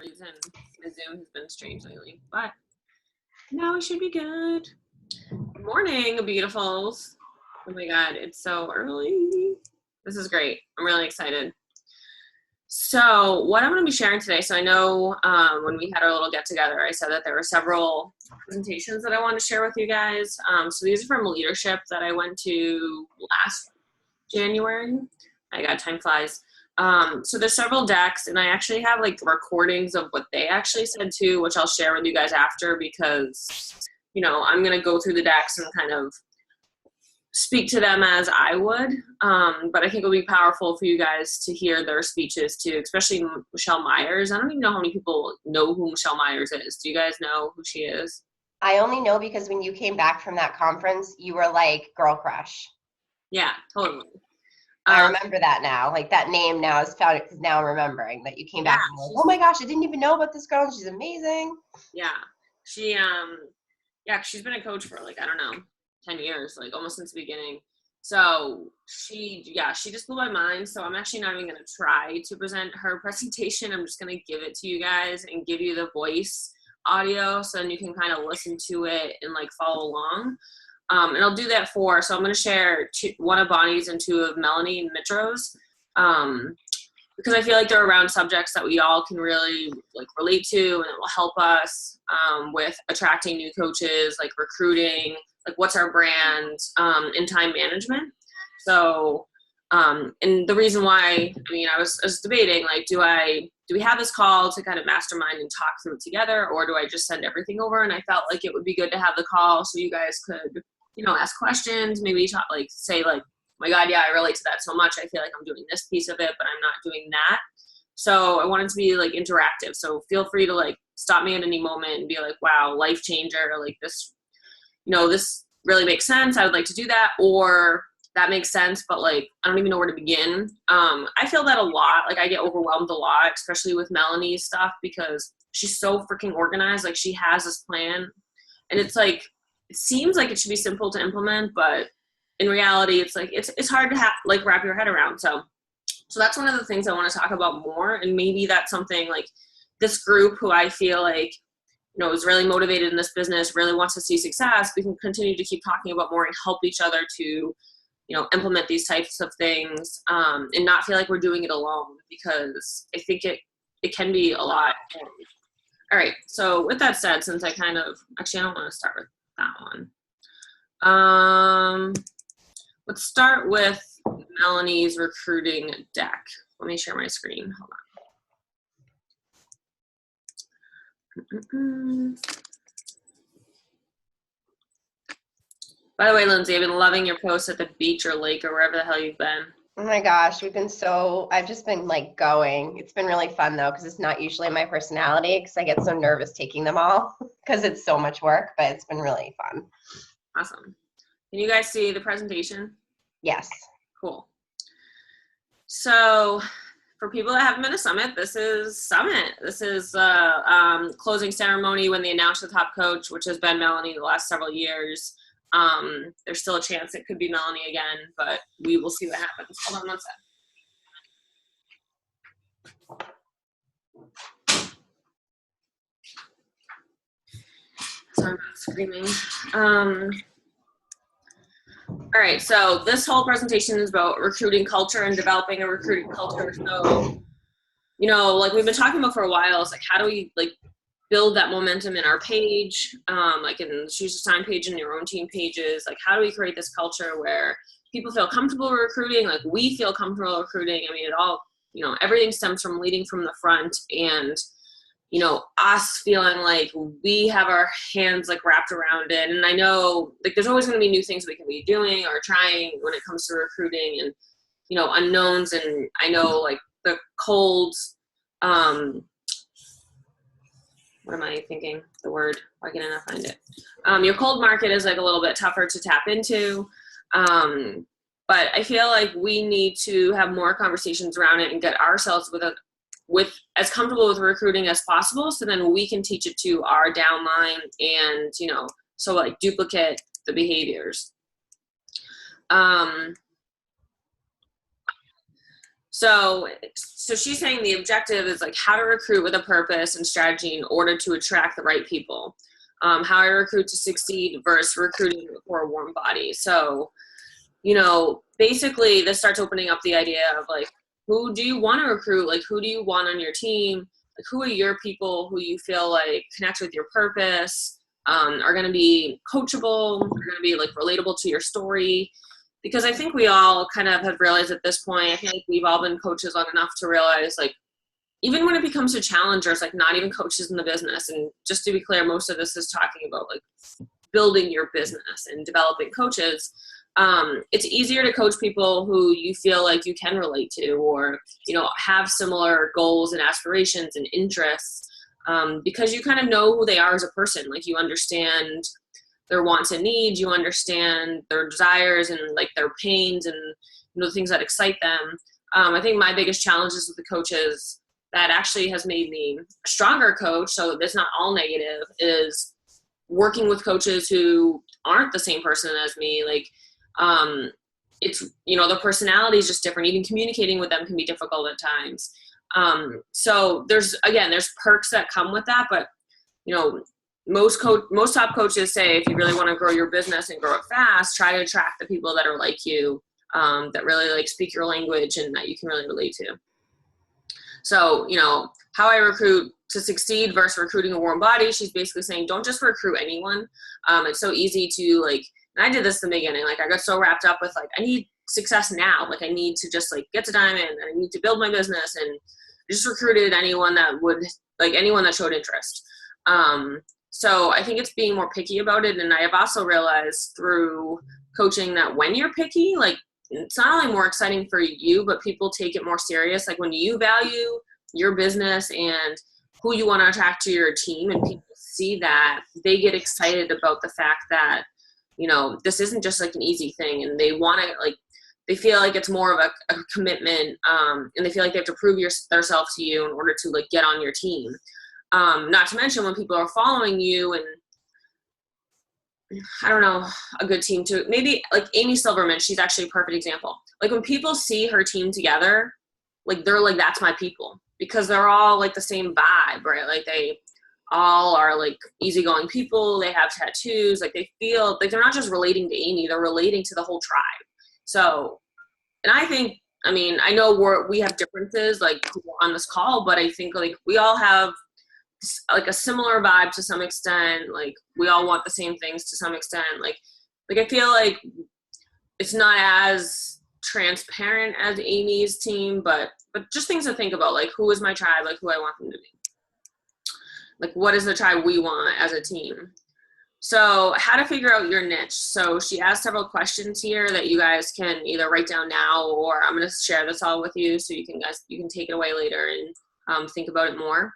reason the Zoom has been strange lately, but now it should be good. Good morning, beautifuls. Oh my God, it's so early. This is great. I'm really excited. So what I'm going to be sharing today, so I know when we had our little get together, I said that there were several presentations that I want to share with you guys. So these are from leadership that I went to last January. My God, time flies. So there's several decks, and I actually have like recordings of what they actually said too, which I'll share with you guys after, because, you know, I'm going to go through the decks and kind of speak to them as I would. But I think it'll be powerful for you guys to hear their speeches too, especially Michelle Myers. I don't even know how many people know who Michelle Myers is. Do you guys know who she is? I only know because when you came back from that conference, you were like, girl crush. Yeah, totally. I remember that now. Like, that name now is found, because now I'm remembering that you came back and like, oh my gosh, I didn't even know about this girl. She's amazing. Yeah. She's been a coach for like, I don't know, 10 years, like almost since the beginning. So she just blew my mind. So I'm actually not even going to try to present her presentation. I'm just going to give it to you guys and give you the voice audio, so then you can kind of listen to it and like follow along. And I'll do that so I'm going to share one of Bonnie's and two of Melanie and Mitro's, because I feel like they're around subjects that we all can really like relate to, and it will help us with attracting new coaches, like recruiting, like what's our brand, and time management. So, and the reason why, I was debating, like, do we have this call to kind of mastermind and talk through it together, or do I just send everything over? And I felt like it would be good to have the call so you guys could, ask questions, maybe talk, like say like, oh my God, yeah, I relate to that so much. I feel like I'm doing this piece of it, but I'm not doing that. So I want it to be like interactive. So feel free to like stop me at any moment and be like, wow, life changer. Like this, this really makes sense. I would like to do that. Or that makes sense, but like, I don't even know where to begin. I feel that a lot. Like I get overwhelmed a lot, especially with Melanie's stuff, because she's so freaking organized. Like she has this plan, and it's like, it seems like it should be simple to implement, but in reality, it's like, it's hard to wrap your head around. So that's one of the things I want to talk about more. And maybe that's something like this group who I feel like, is really motivated in this business, really wants to see success. We can continue to keep talking about more and help each other to, implement these types of things, and not feel like we're doing it alone, because I think it can be a lot. All right. So with that said, since I don't want to start with that one. Let's start with Melanie's recruiting deck. Let me share my screen. Hold on. By the way, Lindsay, I've been loving your posts at the beach or lake or wherever the hell you've been. Oh my gosh, I've just been like going. It's been really fun though, because it's not usually my personality, because I get so nervous taking them all because it's so much work, but it's been really fun. Awesome. Can you guys see the presentation? Yes. Cool. So for people that haven't been to Summit, this is Summit. This is closing ceremony when they announced the top coach, which has been Melanie the last several years. There's still a chance it could be Melanie again, but we will see what happens. Hold on one sec. Sorry about screaming. All right, so this whole presentation is about recruiting culture and developing a recruiting culture. So, like we've been talking about for a while, it's like, how do we like build that momentum in our page, like in the Choose Your Time page and your own team pages? Like, how do we create this culture where people feel comfortable recruiting? Like we feel comfortable recruiting. It all, everything stems from leading from the front, and us feeling like we have our hands like wrapped around it. And I know like there's always going to be new things we can be doing or trying when it comes to recruiting, and unknowns. And I know like the cold, what am I thinking? The word, why can't I not find it? Your cold market is like a little bit tougher to tap into. But I feel like we need to have more conversations around it and get ourselves with as comfortable with recruiting as possible, so then we can teach it to our downline and, so like duplicate the behaviors. So she's saying the objective is like how to recruit with a purpose and strategy in order to attract the right people. How I recruit to succeed versus recruiting for a warm body. So, basically this starts opening up the idea of like, who do you want to recruit? Like, who do you want on your team? Like, who are your people who you feel like connect with your purpose, are going to be coachable, are going to be like relatable to your story? Because I think we all kind of have realized at this point, I feel like we've all been coaches long enough to realize, like, even when it becomes to challengers, like not even coaches in the business. And just to be clear, most of this is talking about like building your business and developing coaches. It's easier to coach people who you feel like you can relate to, or, have similar goals and aspirations and interests, because you kind of know who they are as a person. Like, you understand their wants and needs, you understand their desires and like their pains and, the things that excite them. I think my biggest challenges with the coaches that actually has made me a stronger coach, so that's not all negative, is working with coaches who aren't the same person as me. Like, it's, the personality is just different. Even communicating with them can be difficult at times. So there's perks that come with that, but, most top coaches say, if you really want to grow your business and grow it fast, try to attract the people that are like you, that really like speak your language and that you can really relate to. So, how I recruit to succeed versus recruiting a warm body, she's basically saying, don't just recruit anyone. It's so easy to like, and I did this in the beginning, like I got so wrapped up with like, I need success now. Like I need to just like get to Diamond and I need to build my business, and just recruited anyone that showed interest. So I think it's being more picky about it. And I have also realized through coaching that when you're picky, like it's not only more exciting for you, but people take it more serious. Like when you value your business and who you want to attract to your team, and people see that, they get excited about the fact that, this isn't just like an easy thing, and they want to like, they feel like it's more of a commitment, and they feel like they have to prove themselves to you in order to like get on your team. Not to mention when people are following you, and I don't know, a good team too. Maybe like Amy Silverman, she's actually a perfect example. Like when people see her team together, like they're like, that's my people, because they're all like the same vibe, right? Like they all are like easygoing people. They have tattoos. Like they feel like they're not just relating to Amy, they're relating to the whole tribe. So, and I think, I know we have differences like on this call, but I think like we all have like a similar vibe to some extent. Like we all want the same things to some extent. Like I feel like it's not as transparent as Amy's team, but just things to think about, like who is my tribe, like who I want them to be, like what is the tribe we want as a team. So how to figure out your niche. So she asked several questions here that you guys can either write down now, or I'm going to share this all with you so you can take it away later and think about it more.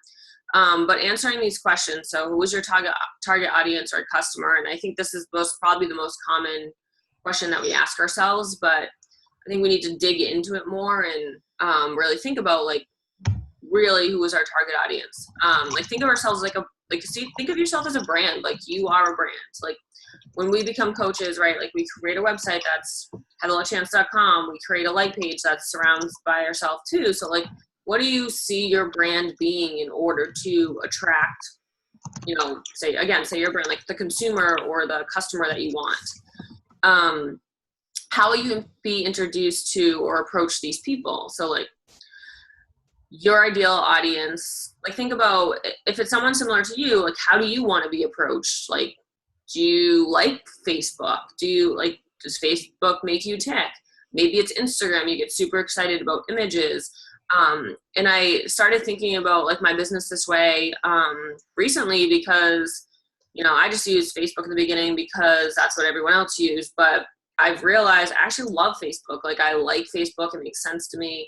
But answering these questions, so who is your target audience or customer? And I think this is probably the most common question that we ask ourselves, but I think we need to dig into it more and really think about like really who is our target audience. Like think of ourselves think of yourself as a brand. Like you are a brand. Like when we become coaches, right? Like we create a website that's HelloChance.com. We create a like page that's surrounded by ourselves too. So like, what do you see your brand being in order to attract, say your brand, like the consumer or the customer that you want? How will you be introduced to or approach these people? So like your ideal audience, like think about if it's someone similar to you, like how do you want to be approached? Like, do you like Facebook? Does Facebook make you tick? Maybe it's Instagram. You get super excited about images. And I started thinking about like my business this way recently because, I just used Facebook in the beginning because that's what everyone else used. But I've realized I actually love Facebook. Like I like Facebook. It makes sense to me.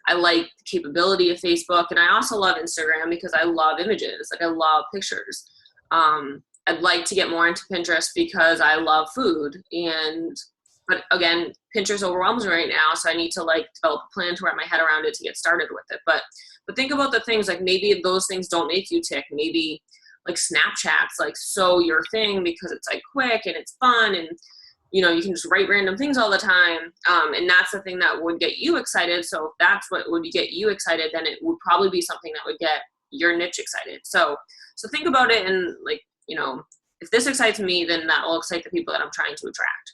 I like the capability of Facebook. And I also love Instagram because I love images. Like I love pictures. I'd like to get more into Pinterest because I love food. But again, Pinterest overwhelms me right now, so I need to like develop a plan to wrap my head around it to get started with it. But think about the things like maybe those things don't make you tick. Maybe like Snapchat's like so your thing because it's like quick and it's fun and you can just write random things all the time. And that's the thing that would get you excited. So if that's what would get you excited, then it would probably be something that would get your niche excited. So think about it, and like, if this excites me, then that will excite the people that I'm trying to attract.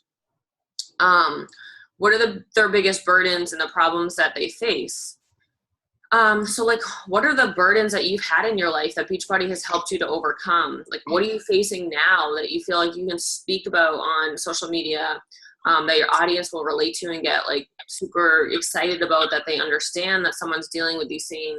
What are their biggest burdens and the problems that they face? So like, what are the burdens that you've had in your life that Beachbody has helped you to overcome? Like, what are you facing now that you feel like you can speak about on social media, that your audience will relate to and get like super excited about, that they understand that someone's dealing with these same,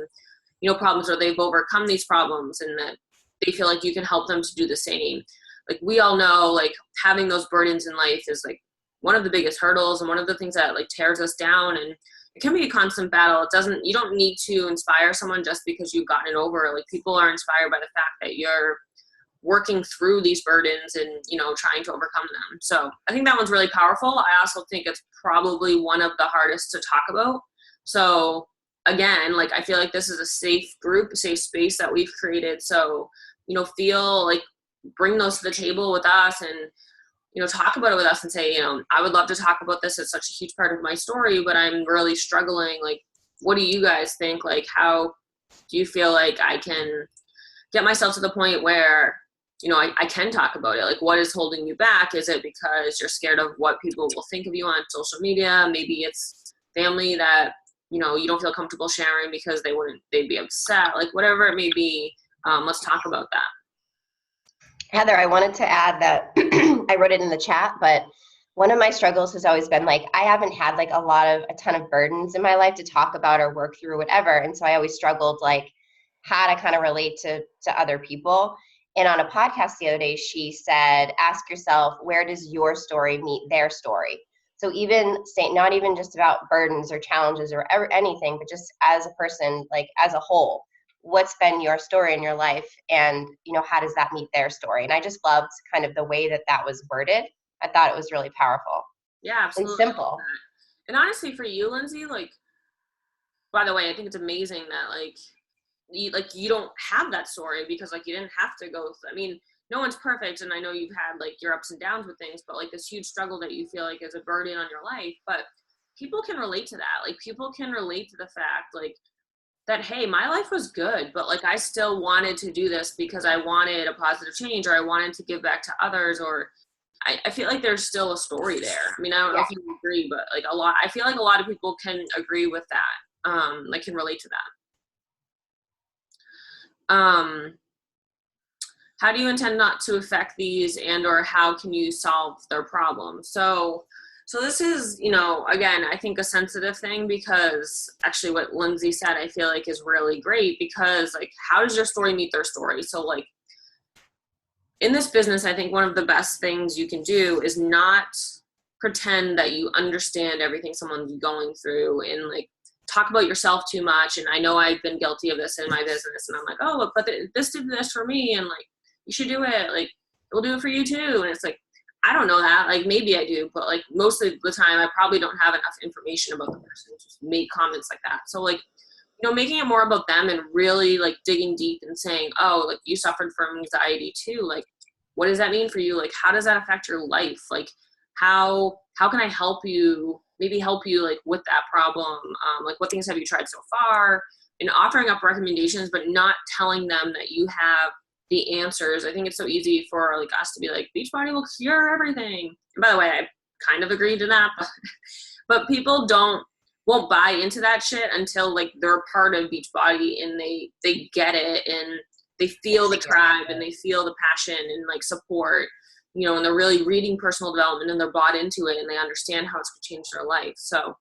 problems, or they've overcome these problems, and that they feel like you can help them to do the same. Like, we all know, like, having those burdens in life is like one of the biggest hurdles and one of the things that like tears us down, and it can be a constant battle. You don't need to inspire someone just because you've gotten it over. Like, people are inspired by the fact that you're working through these burdens and, trying to overcome them. So I think that one's really powerful. I also think it's probably one of the hardest to talk about. So again, like, I feel like this is a safe group, a safe space that we've created. So, feel like, bring those to the table with us, and talk about it with us and say, I would love to talk about this. It's such a huge part of my story, but I'm really struggling. Like, what do you guys think? Like, how do you feel like I can get myself to the point where, I can talk about it? Like, what is holding you back? Is it because you're scared of what people will think of you on social media? Maybe it's family that, you don't feel comfortable sharing because they'd be upset. Like, whatever it may be, let's talk about that. Heather, I wanted to add that I wrote it in the chat, but one of my struggles has always been like, I haven't had like a ton of burdens in my life to talk about or work through, whatever. And so I always struggled like how to kind of relate to other people. And on a podcast the other day, she said, ask yourself, where does your story meet their story? So even not even just about burdens or challenges or anything, but just as a person, like as a whole, what's been your story in your life, and how does that meet their story? And I just loved kind of the way that was worded. I thought it was really powerful. Yeah, absolutely. And simple. And honestly, for you, Lindsay, like, by the way, I think it's amazing that you don't have that story, because like, you didn't have to go through, I mean, no one's perfect, and I know you've had like your ups and downs with things, but like this huge struggle that you feel like is a burden on your life, but people can relate to that. Like, people can relate to the fact like that, hey, my life was good, but like, I still wanted to do this because I wanted a positive change, or I wanted to give back to others, or I feel like there's still a story there. I mean, I don't know if you agree, but like I feel like a lot of people can agree with that, like, can relate to that. How do you intend not to affect these, and or how can you solve their problems? So this is, again, I think a sensitive thing, because actually what Lindsay said, I feel like is really great, because like, how does your story meet their story? So like, in this business, I think one of the best things you can do is not pretend that you understand everything someone's going through, and like, talk about yourself too much. And I know I've been guilty of this in my business, and I'm like, oh, but this did this for me, and like, you should do it. Like, it'll do it for you too. And it's like, I don't know that. Like, maybe I do, but like, most of the time I probably don't have enough information about the person to just make comments like that. So like, making it more about them, and really like digging deep and saying, oh, like, you suffered from anxiety too. Like, what does that mean for you? Like, how does that affect your life? Like, how can I help you, maybe help you like with that problem? Like, what things have you tried so far? And offering up recommendations, but not telling them that you have the answers. I think it's so easy for like us to be like, Beachbody will cure everything. And by the way, I kind of agree to that, but people won't buy into that shit until like they're part of Beachbody, and they get it, and they feel the tribe, and they feel the passion and like support, and they're really reading personal development, and they're bought into it, and they understand how it's going to change their life. So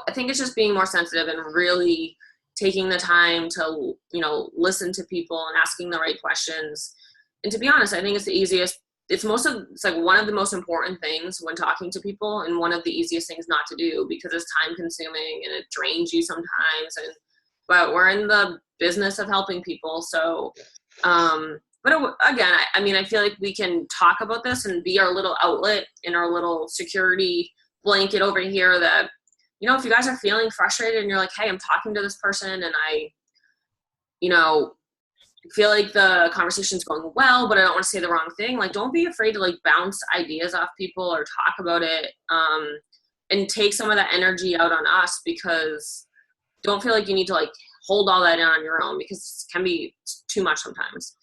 I think it's just being more sensitive and really taking the time to, listen to people and asking the right questions. And to be honest, I think it's the easiest. It's like one of the most important things when talking to people, and one of the easiest things not to do, because it's time consuming and it drains you sometimes. But we're in the business of helping people. So, but again, I feel like we can talk about this and be our little outlet and our little security blanket over here, that, if you guys are feeling frustrated and you're like, hey, I'm talking to this person, and I feel like the conversation's going well, but I don't want to say the wrong thing. Like, don't be afraid to like bounce ideas off people or talk about it, and take some of that energy out on us, because don't feel like you need to like hold all that in on your own, because it can be too much sometimes.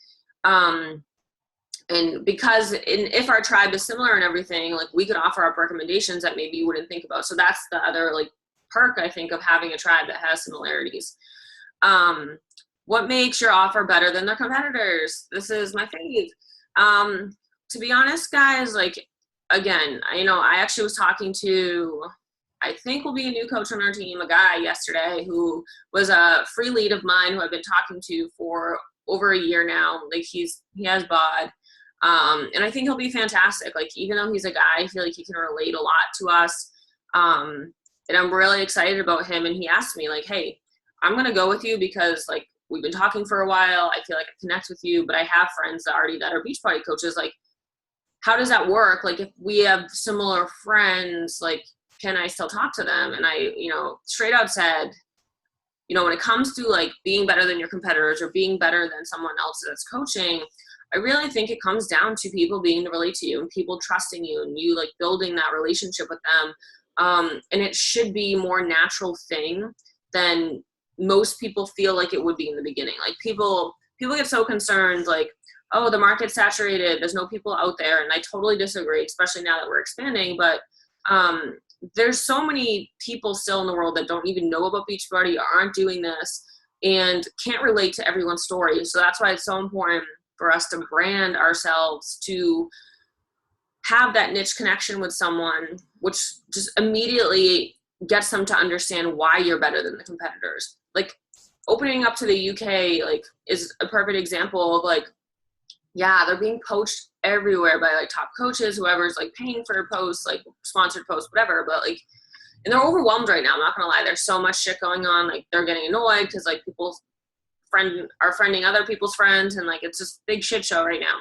And because if our tribe is similar and everything, like we could offer up recommendations that maybe you wouldn't think about. So that's the other like perk, I think, of having a tribe that has similarities. What makes your offer better than their competitors? This is my fave. To be honest, guys, like, again, I actually was talking to, I think will be a new coach on our team, a guy yesterday who was a free lead of mine who I've been talking to for over a year now. Like, he has bod. And I think he'll be fantastic. Like, even though he's a guy, I feel like he can relate a lot to us. And I'm really excited about him. And he asked me like, hey, I'm going to go with you because like we've been talking for a while. I feel like I connect with you, but I have friends that are Beachbody coaches. Like, how does that work? Like, if we have similar friends, like, can I still talk to them? And I, straight out said, when it comes to like being better than your competitors or being better than someone else that's coaching, I really think it comes down to people being to relate to you and people trusting you and you like building that relationship with them. And it should be a more natural thing than most people feel like it would be in the beginning. Like, people get so concerned, like, oh, the market's saturated, there's no people out there. And I totally disagree, especially now that we're expanding. But there's so many people still in the world that don't even know about Beachbody, aren't doing this, and can't relate to everyone's story. So that's why it's so important for us to brand ourselves, to have that niche connection with someone, which just immediately gets them to understand why you're better than the competitors. Like, opening up to the UK, like, is a perfect example of like, yeah, they're being poached everywhere by like top coaches, whoever's like paying for posts, like sponsored posts, whatever. But like, and they're overwhelmed right now. I'm not gonna lie. There's so much shit going on. Like, they're getting annoyed because like people are friending other people's friends, and like it's just big shit show right now.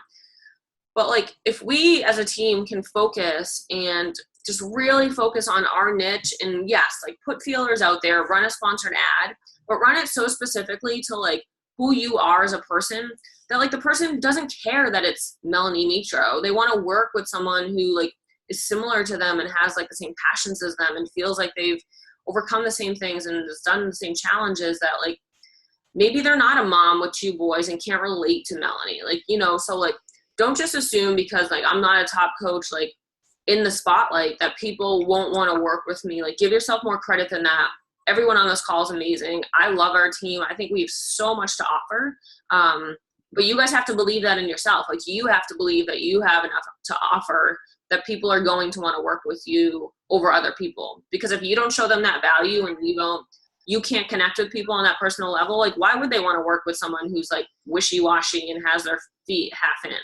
But like, if we as a team can focus and just really focus on our niche, and yes, like put feelers out there, run a sponsored ad, but run it so specifically to like who you are as a person, that like the person doesn't care that it's Melanie Mitro. They want to work with someone who like is similar to them and has like the same passions as them and feels like they've overcome the same things and has done the same challenges, that like maybe they're not a mom with two boys and can't relate to Melanie. Like, so like, don't just assume because like I'm not a top coach like in the spotlight that people won't want to work with me. Like, give yourself more credit than that. Everyone on this call is amazing. I love our team. I think we have so much to offer. But you guys have to believe that in yourself. Like, you have to believe that you have enough to offer, that people are going to want to work with you over other people. Because if you don't show them that value and you can't connect with people on that personal level, like, why would they want to work with someone who's like wishy-washy and has their feet half in?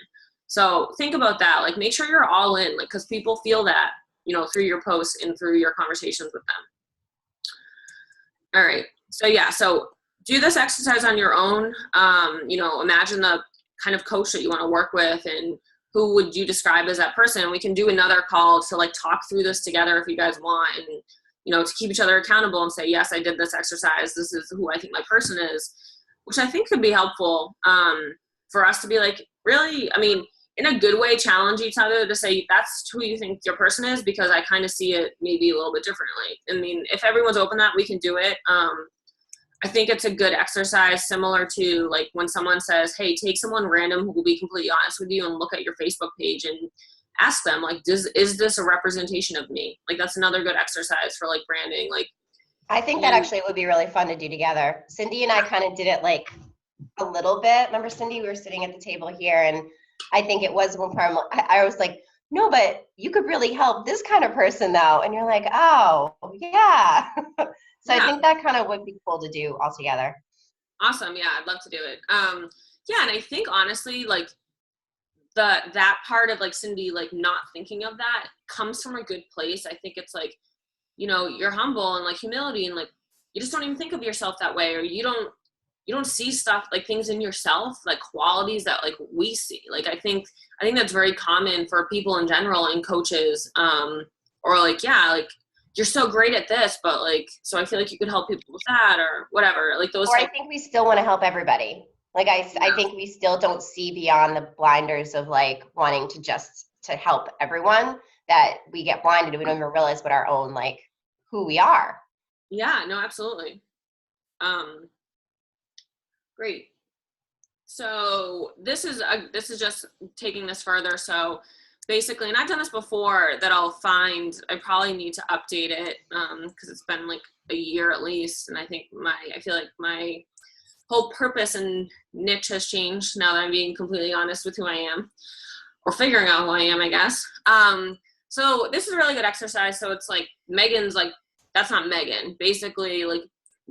So think about that. Like, make sure you're all in, like, because people feel that, through your posts and through your conversations with them. All right. So yeah, so do this exercise on your own. Imagine the kind of coach that you want to work with and who would you describe as that person. We can do another call to like talk through this together if you guys want, and to keep each other accountable and say, yes, I did this exercise. This is who I think my person is, which I think could be helpful for us to be like, really, I mean, in a good way, challenge each other to say, that's who you think your person is, because I kind of see it maybe a little bit differently. I mean, if everyone's open that, we can do it. I think it's a good exercise, similar to like when someone says, hey, take someone random who will be completely honest with you and look at your Facebook page and ask them, like, is this a representation of me? Like, that's another good exercise for like branding. Like, I think that actually would be really fun to do together. Cindy and I kind of did it like a little bit. Remember, Cindy, we were sitting at the table here, and I think it was one part I was like, no, but you could really help this kind of person though. And you're like, oh yeah. So yeah. I think that kind of would be cool to do all together. Awesome. Yeah, I'd love to do it. Yeah, and I think honestly, like that part of like Cindy, like not thinking of that comes from a good place. I think it's like, you're humble and like humility, and like you just don't even think of yourself that way, or you don't see stuff like things in yourself, like qualities that like we see. Like, I think that's very common for people in general and coaches, or like, yeah, like you're so great at this, but like, so I feel like you could help people with that or whatever. Like those. Or I think we still want to help everybody. Like I Yeah. think we still don't see beyond the blinders of like wanting to just to help everyone, that we get blinded and we don't even realize what our own like who we are. Yeah, no, absolutely. Um, great. So this is just taking this further. So basically, and I've done this before, that I probably need to update it because it's been like a year at least, and I feel like my whole purpose and niche has changed now that I'm being completely honest with who I am, or figuring out who I am, I guess. So this is a really good exercise. So it's like Megan's like, that's not Megan. Basically, like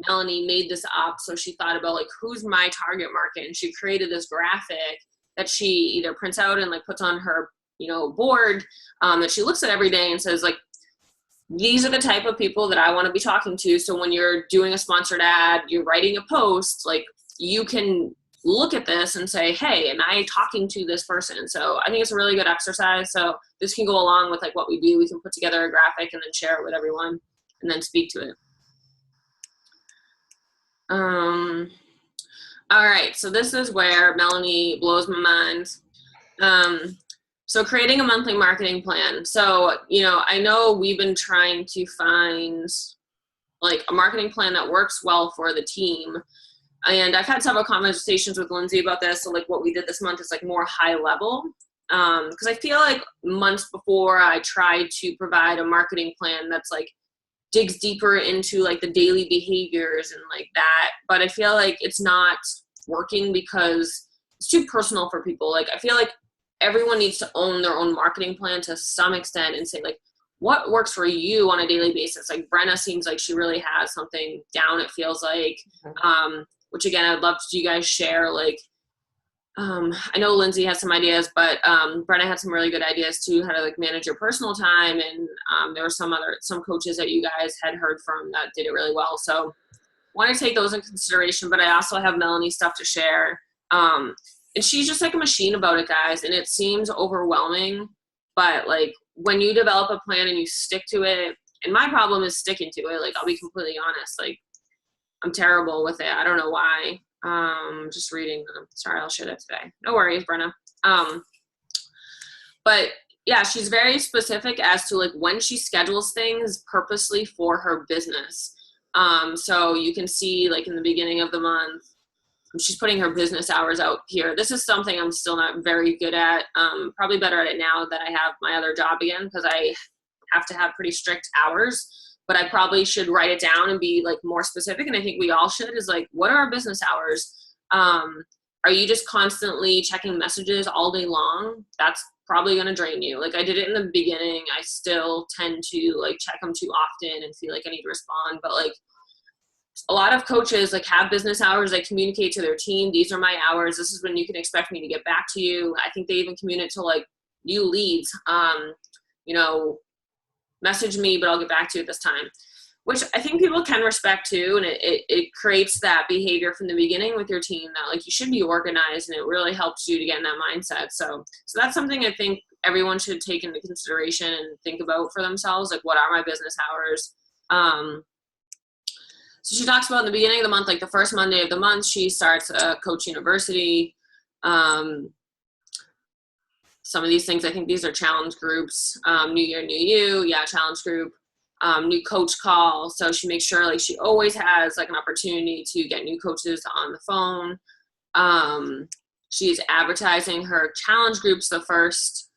Melanie made this up. So she thought about like, who's my target market? And she created this graphic that she either prints out and like puts on her, board that she looks at every day and says like, these are the type of people that I want to be talking to. So when you're doing a sponsored ad, you're writing a post, like you can look at this and say, hey, am I talking to this person? So I think it's a really good exercise. So this can go along with like what we do. We can put together a graphic and then share it with everyone and then speak to it. All right. So this is where Melanie blows my mind. So creating a monthly marketing plan. So, I know we've been trying to find like a marketing plan that works well for the team. And I've had several conversations with Lindsay about this. So like what we did this month is like more high level. Because I feel like months before I tried to provide a marketing plan that's like digs deeper into like the daily behaviors and like that. But I feel like it's not working because it's too personal for people. Like I feel like everyone needs to own their own marketing plan to some extent and say like, what works for you on a daily basis? Like Brenna seems like she really has something down, it feels like, which again, I'd love to you guys share. Like, I know Lindsay has some ideas, but Brenna had some really good ideas too, how to like manage your personal time. And there were some coaches that you guys had heard from that did it really well. So want to take those in consideration, but I also have Melanie stuff to share. And she's just like a machine about it, guys. And it seems overwhelming, but like when you develop a plan and you stick to it, and my problem is sticking to it. Like, I'll be completely honest. Like, I'm terrible with it. I don't know why. Just reading them. Sorry, I'll share that today. No worries, Brenna. But yeah, she's very specific as to like when she schedules things purposely for her business. So you can see like in the beginning of the month, she's putting her business hours out here. This is something I'm still not very good at. Probably better at it now that I have my other job again, because I have to have pretty strict hours. But I probably should write it down and be like more specific. And I think we all should, is like, what are our business hours? Are you just constantly checking messages all day long? That's probably going to drain you. Like I did it in the beginning. I still tend to like check them too often and feel like I need to respond. But like a lot of coaches like have business hours. They communicate to their team, these are my hours. This is when you can expect me to get back to you. I think they even communicate to like new leads, message me, but I'll get back to you at this time, which I think people can respect too. And it creates that behavior from the beginning with your team that like you should be organized, and it really helps you to get in that mindset. So that's something I think everyone should take into consideration and think about for themselves. Like, what are my business hours? So she talks about in the beginning of the month, like the first Monday of the month, she starts a Coach University. Some of these things, I think these are challenge groups. New Year, New You, challenge group. New coach call. So she makes sure like she always has like an opportunity to get new coaches on the phone. She's advertising her challenge groups the first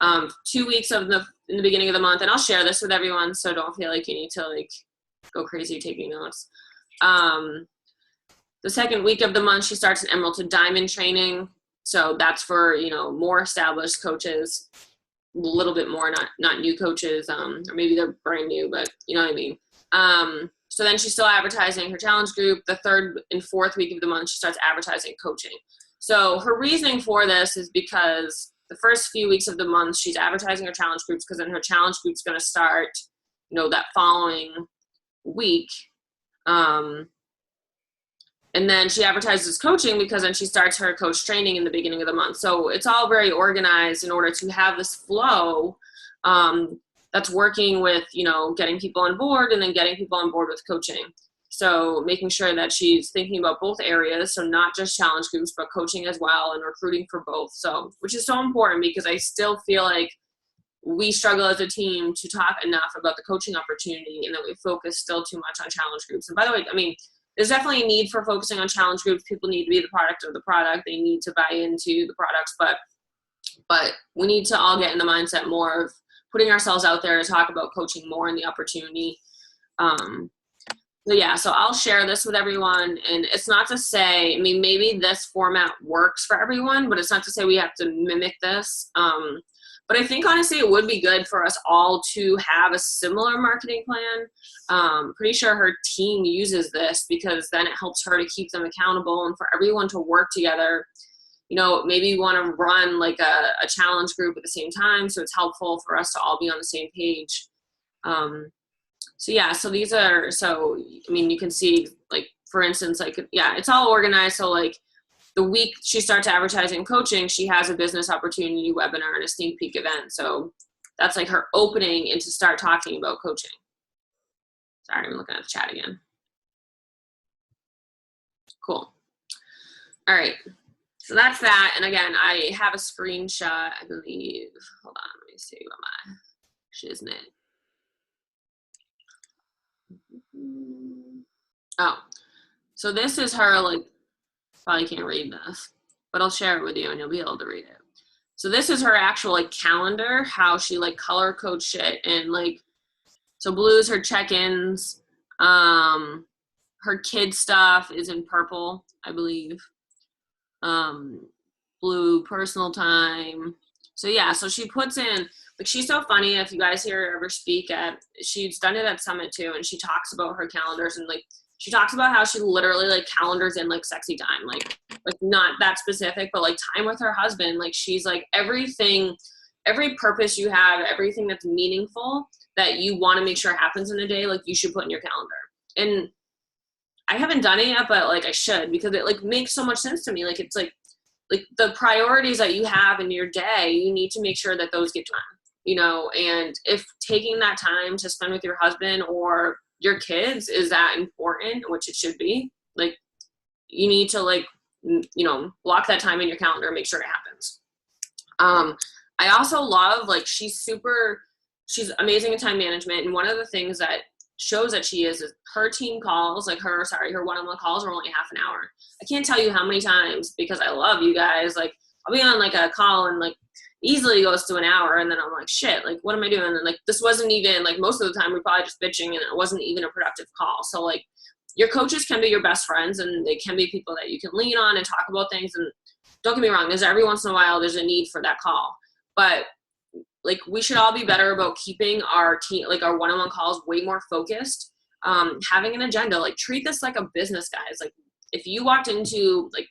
2 weeks in the beginning of the month. And I'll share this with everyone, so don't feel like you need to like go crazy taking notes. The second week of the month, she starts an Emerald to Diamond training. So that's for, more established coaches, a little bit more, not new coaches, or maybe they're brand new, but you know what I mean? So then she's still advertising her challenge group. The third and fourth week of the month, she starts advertising coaching. So her reasoning for this is because the first few weeks of the month, she's advertising her challenge groups, because then her challenge group's going to start, that following week. And then she advertises coaching because then she starts her coach training in the beginning of the month. So it's all very organized in order to have this flow that's working with, getting people on board and then getting people on board with coaching. So making sure that she's thinking about both areas, so not just challenge groups, but coaching as well and recruiting for both. So, which is so important because I still feel like we struggle as a team to talk enough about the coaching opportunity, and that we focus still too much on challenge groups. And by the way, I mean, there's definitely a need for focusing on challenge groups. People need to be the product of the product. They need to buy into the products, but we need to all get in the mindset more of putting ourselves out there to talk about coaching more and the opportunity. So yeah, so I'll share this with everyone, and it's not to say, I mean, maybe this format works for everyone, but it's not to say we have to mimic this. But I think honestly it would be good for us all to have a similar marketing plan. Pretty sure her team uses this because then it helps her to keep them accountable and for everyone to work together. You know, maybe you want to run like a challenge group at the same time, so it's helpful for us to all be on the same page. So yeah, so these are, so, I mean, you can see, like, for instance, like, yeah, it's all organized. So like the week she starts advertising coaching, she has a business opportunity webinar and a sneak peek event. So that's like her opening and to start talking about coaching. Sorry, I'm looking at the chat again. Cool. All right. So that's that. And again, I have a screenshot, I believe. Hold on, let me see what my shiznit. Oh, so this is her, like, probably can't read this, but I'll share it with you and you'll be able to read it. So this is her actual like calendar, how she like color codes it, and like, so blue is her check-ins. Her kid stuff is in purple, I believe. Blue personal time. So yeah, so she puts in, like, she's so funny. If you guys hear her ever speak at, she's done it at Summit too, and she talks about her calendars, and like she talks about how she literally like calendars in like sexy time, like not that specific, but like time with her husband. Like she's like everything, every purpose you have, everything that's meaningful that you want to make sure happens in a day, like you should put in your calendar. And I haven't done it yet, but like I should, because it like makes so much sense to me. Like it's like the priorities that you have in your day, you need to make sure that those get done, you know. And if taking that time to spend with your husband or your kids is that important, which it should be, like you need to like, you know, block that time in your calendar, make sure it happens. I also love, like, she's amazing in time management. And one of the things that shows that she is her team calls, like her one-on-one calls are only half an hour. I can't tell you how many times, because I love you guys, like I'll be on like a call and like easily goes to an hour, and then I'm like, shit, like what am I doing? And like this wasn't even, like most of the time we're probably just bitching and it wasn't even a productive call. So like your coaches can be your best friends, and they can be people that you can lean on and talk about things. And don't get me wrong, there's every once in a while there's a need for that call, but like we should all be better about keeping our team, like our one-on-one calls, way more focused. Having an agenda, like treat this like a business, guys. Like if you walked into like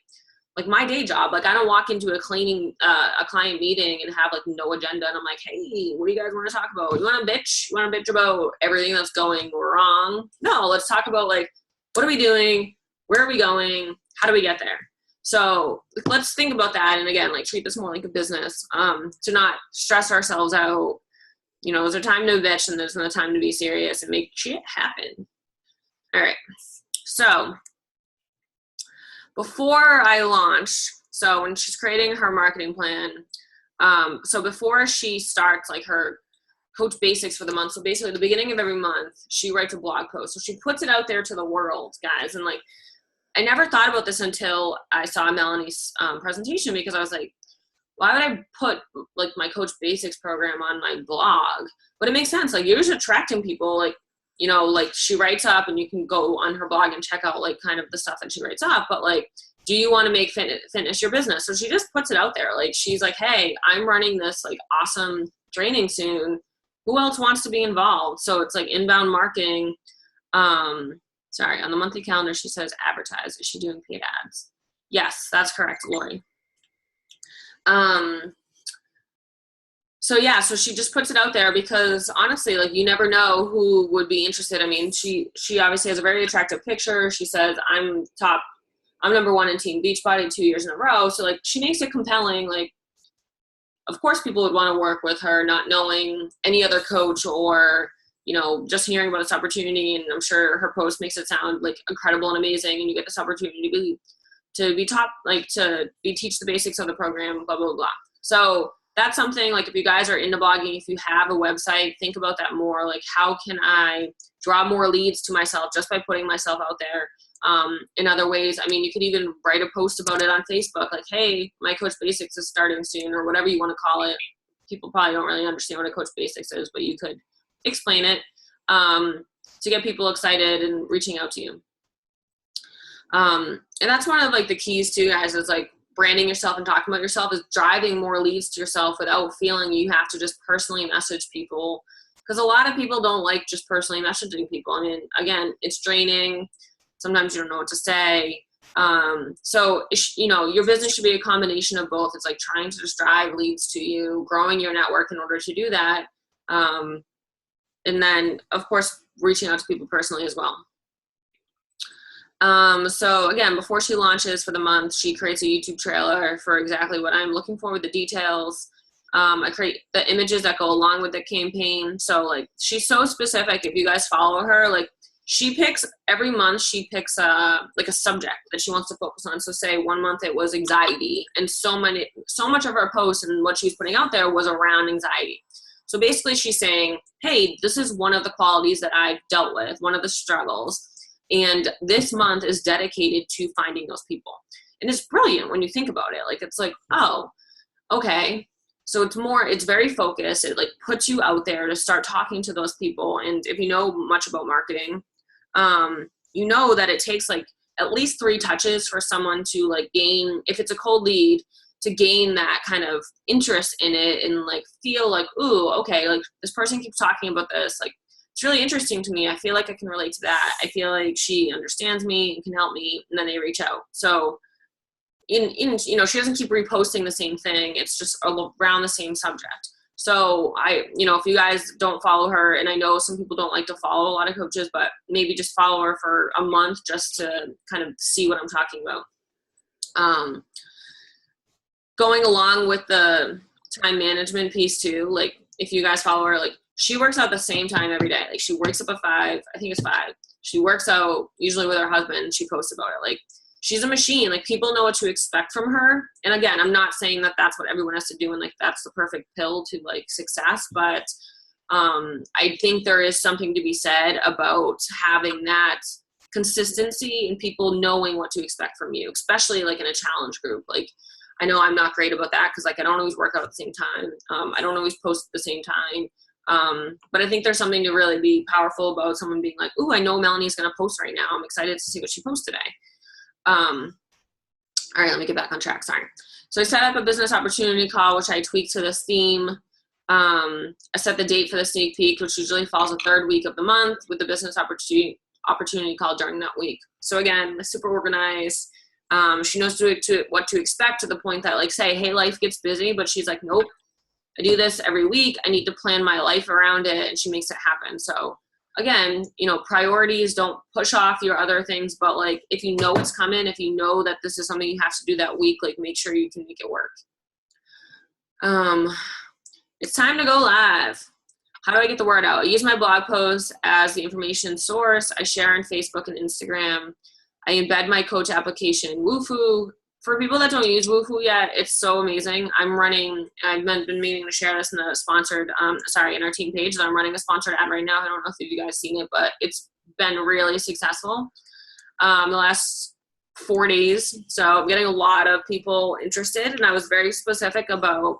my day job, like I don't walk into a client meeting and have like no agenda, and I'm like, hey, what do you guys want to talk about? You want to bitch about everything that's going wrong? No, let's talk about like, what are we doing? Where are we going? How do we get there? So let's think about that. And again, like treat this more like a business, to not stress ourselves out. You know, there's a time to bitch and there's no time to be serious and make shit happen. All right. So before I launch, so when she's creating her marketing plan, so before she starts like her coach basics for the month, so basically the beginning of every month, she writes a blog post. So she puts it out there to the world, guys. And like, I never thought about this until I saw Melanie's presentation, because I was like, why would I put like my coach basics program on my blog? But it makes sense. Like you're just attracting people, like, you know, like she writes up, and you can go on her blog and check out like kind of the stuff that she writes up. But like, do you want to make fitness your business? So she just puts it out there. Like she's like, hey, I'm running this like awesome training soon. Who else wants to be involved? So it's like inbound marketing. Sorry, on the monthly calendar, she says advertise. Is she doing paid ads? Yes, that's correct, Lori. So yeah, so she just puts it out there because honestly, like you never know who would be interested. I mean, she obviously has a very attractive picture. She says, I'm number one in Team Beachbody 2 years in a row. So like she makes it compelling. Like, of course people would want to work with her, not knowing any other coach or, just hearing about this opportunity, and I'm sure her post makes it sound like incredible and amazing, and you get this opportunity to be taught, like to be teach the basics of the program, blah, blah, blah. So that's something, like if you guys are into blogging, if you have a website, think about that more. Like, how can I draw more leads to myself just by putting myself out there? In other ways, I mean, you could even write a post about it on Facebook, like, hey, my Coach Basics is starting soon, or whatever you want to call it. People probably don't really understand what a Coach Basics is, but you could explain it to get people excited and reaching out to you. And that's one of like the keys too, guys, is like branding yourself and talking about yourself, is driving more leads to yourself without feeling you have to just personally message people. Because a lot of people don't like just personally messaging people. I mean, again, it's draining. Sometimes you don't know what to say. So, your business should be a combination of both. It's like trying to just drive leads to you, growing your network in order to do that. And then, of course, reaching out to people personally as well. So again, before she launches for the month, she creates a YouTube trailer for exactly what I'm looking for with the details. I create the images that go along with the campaign. So like, she's so specific. If you guys follow her, like she picks every month, she picks like a subject that she wants to focus on. So say 1 month it was anxiety, and so much of her posts and what she's putting out there was around anxiety. So basically she's saying, hey, this is one of the qualities that I've dealt with, one of the struggles. And this month is dedicated to finding those people. And it's brilliant when you think about it. Like, it's like, oh, okay. So it's very focused. It like puts you out there to start talking to those people. And if you know much about marketing, you know that it takes like at least 3 touches for someone to like gain, if it's a cold lead, to gain that kind of interest in it and like feel like, ooh, okay, like this person keeps talking about this. Like, it's really interesting to me. I feel like I can relate to that. I feel like she understands me and can help me. And then they reach out. So she doesn't keep reposting the same thing. It's just around the same subject. So if you guys don't follow her, and I know some people don't like to follow a lot of coaches, but maybe just follow her for a month just to kind of see what I'm talking about. Going along with the time management piece too, like if you guys follow her, like she works out the same time every day. Like she wakes up at 5, I think it's 5. She works out usually with her husband. She posts about it. Like, she's a machine. Like, people know what to expect from her. And again, I'm not saying that that's what everyone has to do and like that's the perfect pill to like success, but I think there is something to be said about having that consistency and people knowing what to expect from you, especially like in a challenge group. Like, I know I'm not great about that because like I don't always work out at the same time. I don't always post at the same time. But I think there's something to really be powerful about someone being like, ooh, I know Melanie's going to post right now. I'm excited to see what she posts today. All right, let me get back on track. Sorry. So I set up a business opportunity call, which I tweaked to this theme. I set the date for the sneak peek, which usually falls the 3rd week of the month, with the business opportunity call during that week. So again, super organized. She knows what to expect, to the point that like, say, hey, life gets busy, but she's like, nope, I do this every week. I need to plan my life around it, and she makes it happen. So again, priorities, don't push off your other things, but like, if you know it's coming, if you know that this is something you have to do that week, like make sure you can make it work. It's time to go live. How do I get the word out? I use my blog posts as the information source. I share on Facebook and Instagram. I embed my coach application in Woohoo. For people that don't use Woohoo yet, it's so amazing. I've been meaning to share this in the sponsored, in our team page. I'm running a sponsored ad right now. I don't know if you guys seen it, but it's been really successful the last 4 days. So I'm getting a lot of people interested, and I was very specific about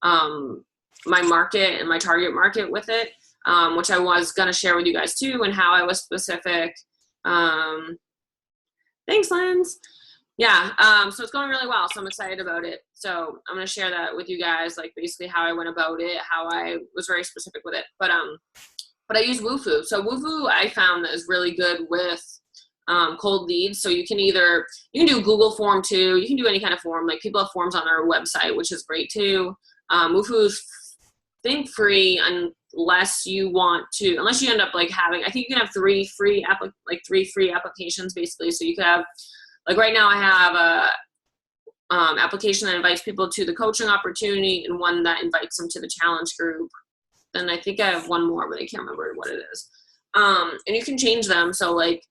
my market and my target market with it, which I was going to share with you guys too, and how I was specific. Thanks, Lens. Yeah, so it's going really well, so I'm excited about it. So I'm going to share that with you guys, like basically how I went about it, how I was very specific with it. But I use Woohoo. So Woohoo I found that is really good with cold leads. So you can do Google form too. You can do any kind of form. Like, people have forms on their website, which is great too. Woohoo's free unless you end up like having, I think you can have 3 free applications basically. So you could have, like right now I have a application that invites people to the coaching opportunity, and one that invites them to the challenge group. then I think I have one more, but I can't remember what it is. And you can change them. So like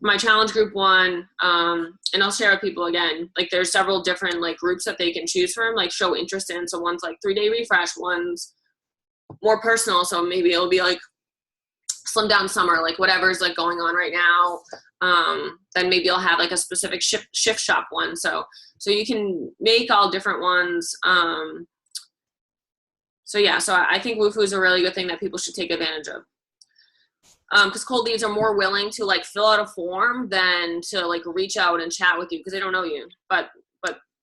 my challenge group one, and I'll share with people again, like there's several different like groups that they can choose from, like show interest in. So one's like 3-day refresh, one's more personal. So maybe it'll be like slim down summer, like whatever's like going on right now. Then maybe I'll have like a specific shift shop one. So you can make all different ones. So I think Wufoo is a really good thing that people should take advantage of. Because cold leads are more willing to like fill out a form than to like reach out and chat with you because they don't know you, but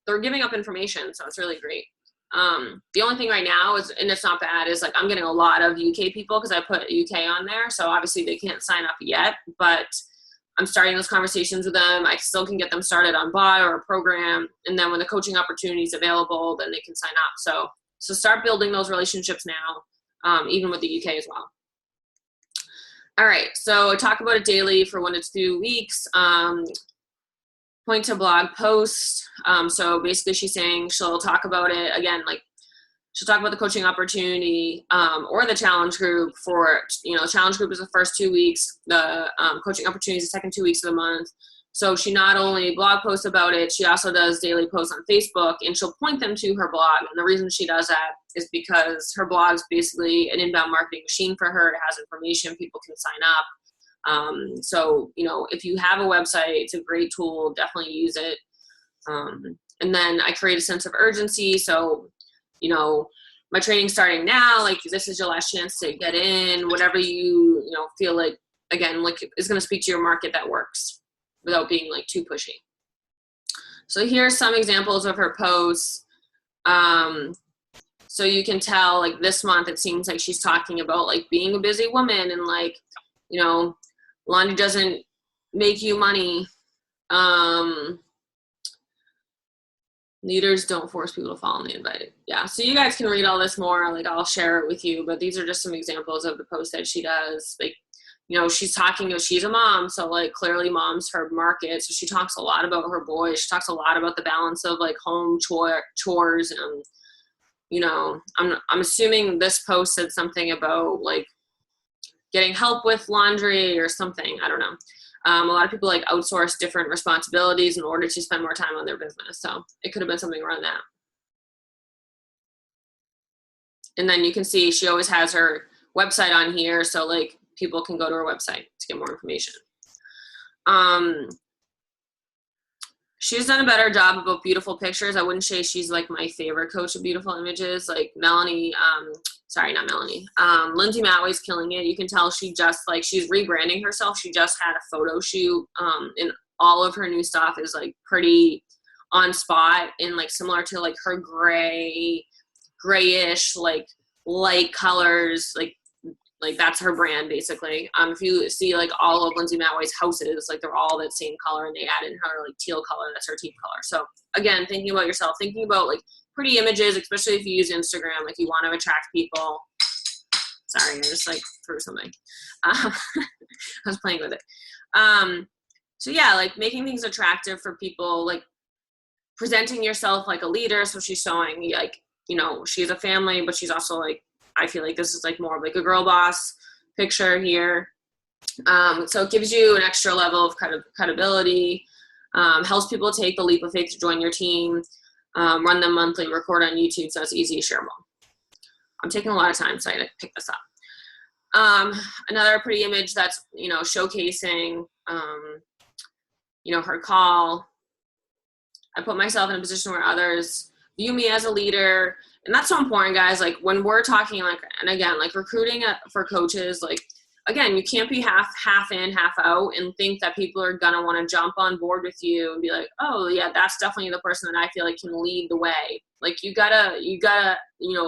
they're giving up information. So it's really great. The only thing right now is, and it's not bad, is like I'm getting a lot of UK people because I put UK on there. So obviously they can't sign up yet, but I'm starting those conversations with them. I still can get them started on bot or a program. And then when the coaching opportunity is available, then they can sign up. So start building those relationships now, even with the UK as well. All right, so talk about it daily for 1 to 2 weeks. Point to blog post. So basically she's saying she'll talk about it again, like she'll talk about the coaching opportunity or the challenge group for, the challenge group is the first 2 weeks. The coaching opportunity is the second 2 weeks of the month. So she not only blog posts about it, she also does daily posts on Facebook, and she'll point them to her blog. And the reason she does that is because her blog's basically an inbound marketing machine for her. It has information, people can sign up. So, if you have a website, it's a great tool, definitely use it. And then I create a sense of urgency. So, my training's starting now, like this is your last chance to get in, whatever you feel like, again, like is going to speak to your market that works without being like too pushy. So here's some examples of her posts. So you can tell like this month, it seems like she's talking about like being a busy woman and like, laundry doesn't make you money. Leaders don't force people to follow the invite. Yeah. So you guys can read all this more, like I'll share it with you, but these are just some examples of the posts that she does. Like, she's a mom. So like clearly mom's her market. So she talks a lot about her boys. She talks a lot about the balance of like home chores. And, I'm assuming this post said something about like getting help with laundry or something. I don't know. A lot of people like outsource different responsibilities in order to spend more time on their business. So it could have been something around that. And then you can see she always has her website on here. So like people can go to her website to get more information. She's done a better job about beautiful pictures. I wouldn't say she's like my favorite coach of beautiful images. Like Melanie, not Melanie. Lindsay Matway's killing it. You can tell she just like, she's rebranding herself. She just had a photo shoot, and all of her new stuff is like pretty on spot and like similar to like her grayish, like light colors, like that's her brand basically. If you see like all of Lindsay Matway's houses, like they're all that same color, and they add in her like teal color. That's her team color. So again, thinking about yourself, thinking about like pretty images, especially if you use Instagram, like you want to attract people. Sorry, I just like threw something. I was playing with it. So yeah, like making things attractive for people, like presenting yourself like a leader. So she's showing like, she's a family, but she's also like, I feel like this is like more of like a girl boss picture here. So it gives you an extra level of credibility, helps people take the leap of faith to join your team, run them monthly, record on YouTube, so it's easy to share them all. I'm taking a lot of time, so I gotta pick this up. Another pretty image that's, showcasing, her call. I put myself in a position where others view me as a leader. And that's so important, guys. Like when we're talking like, and again, like recruiting for coaches, like, again, you can't be half in, half out and think that people are going to want to jump on board with you and be like, oh yeah, that's definitely the person that I feel like can lead the way. Like you gotta,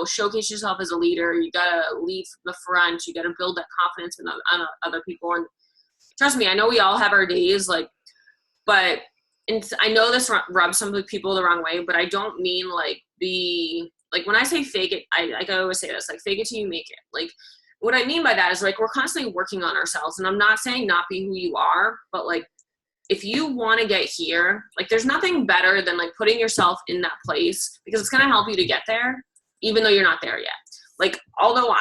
showcase yourself as a leader. You gotta lead from the front. You gotta build that confidence in other people. And trust me, I know we all have our days, like, but I know this rubs some people the wrong way, but I don't mean like like when I say fake it, I always say this, like fake it till you make it. Like what I mean by that is like, we're constantly working on ourselves, and I'm not saying not be who you are, but like, if you want to get here, like there's nothing better than like putting yourself in that place, because it's going to help you to get there, even though you're not there yet. Like, although,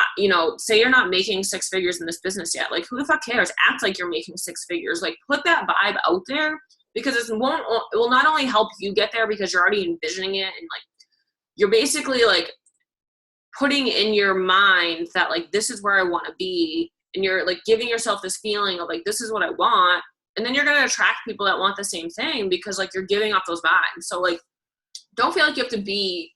say you're not making six figures in this business yet, like, who the fuck cares? Act like you're making six figures. Like, put that vibe out there, because it will not only help you get there because you're already envisioning it, and like, you're basically like putting in your mind that like, this is where I want to be. And you're like giving yourself this feeling of like, this is what I want. And then you're going to attract people that want the same thing, because like, you're giving off those vibes. So like, don't feel like you have to be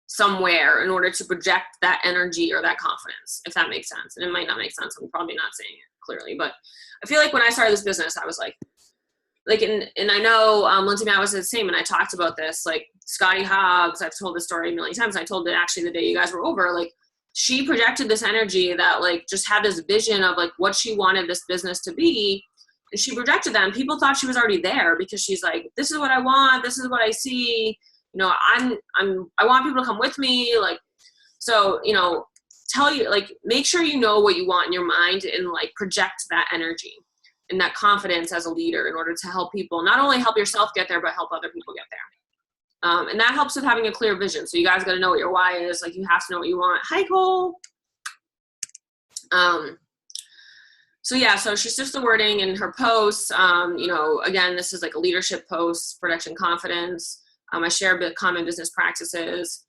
somewhere in order to project that energy or that confidence, if that makes sense. And it might not make sense. I'm probably not saying it clearly, but I feel like when I started this business, I was like, and I know Lindsay Matt was the same, and I talked about this, like Scotty Hobbs, I've told this story a million times. I told it actually the day you guys were over, like she projected this energy that like just had this vision of like what she wanted this business to be. And she projected that, and people thought she was already there, because she's like, this is what I want. This is what I see. I want people to come with me. Like, so, make sure you know what you want in your mind, and like project that energy and that confidence as a leader in order to help people, not only help yourself get there, but help other people get there. And that helps with having a clear vision. So you guys got to know what your why is. Like, you have to know what you want. Hi, Cole. So she shifts the wording in her posts. Again, this is like a leadership post, production confidence. I share common business practices.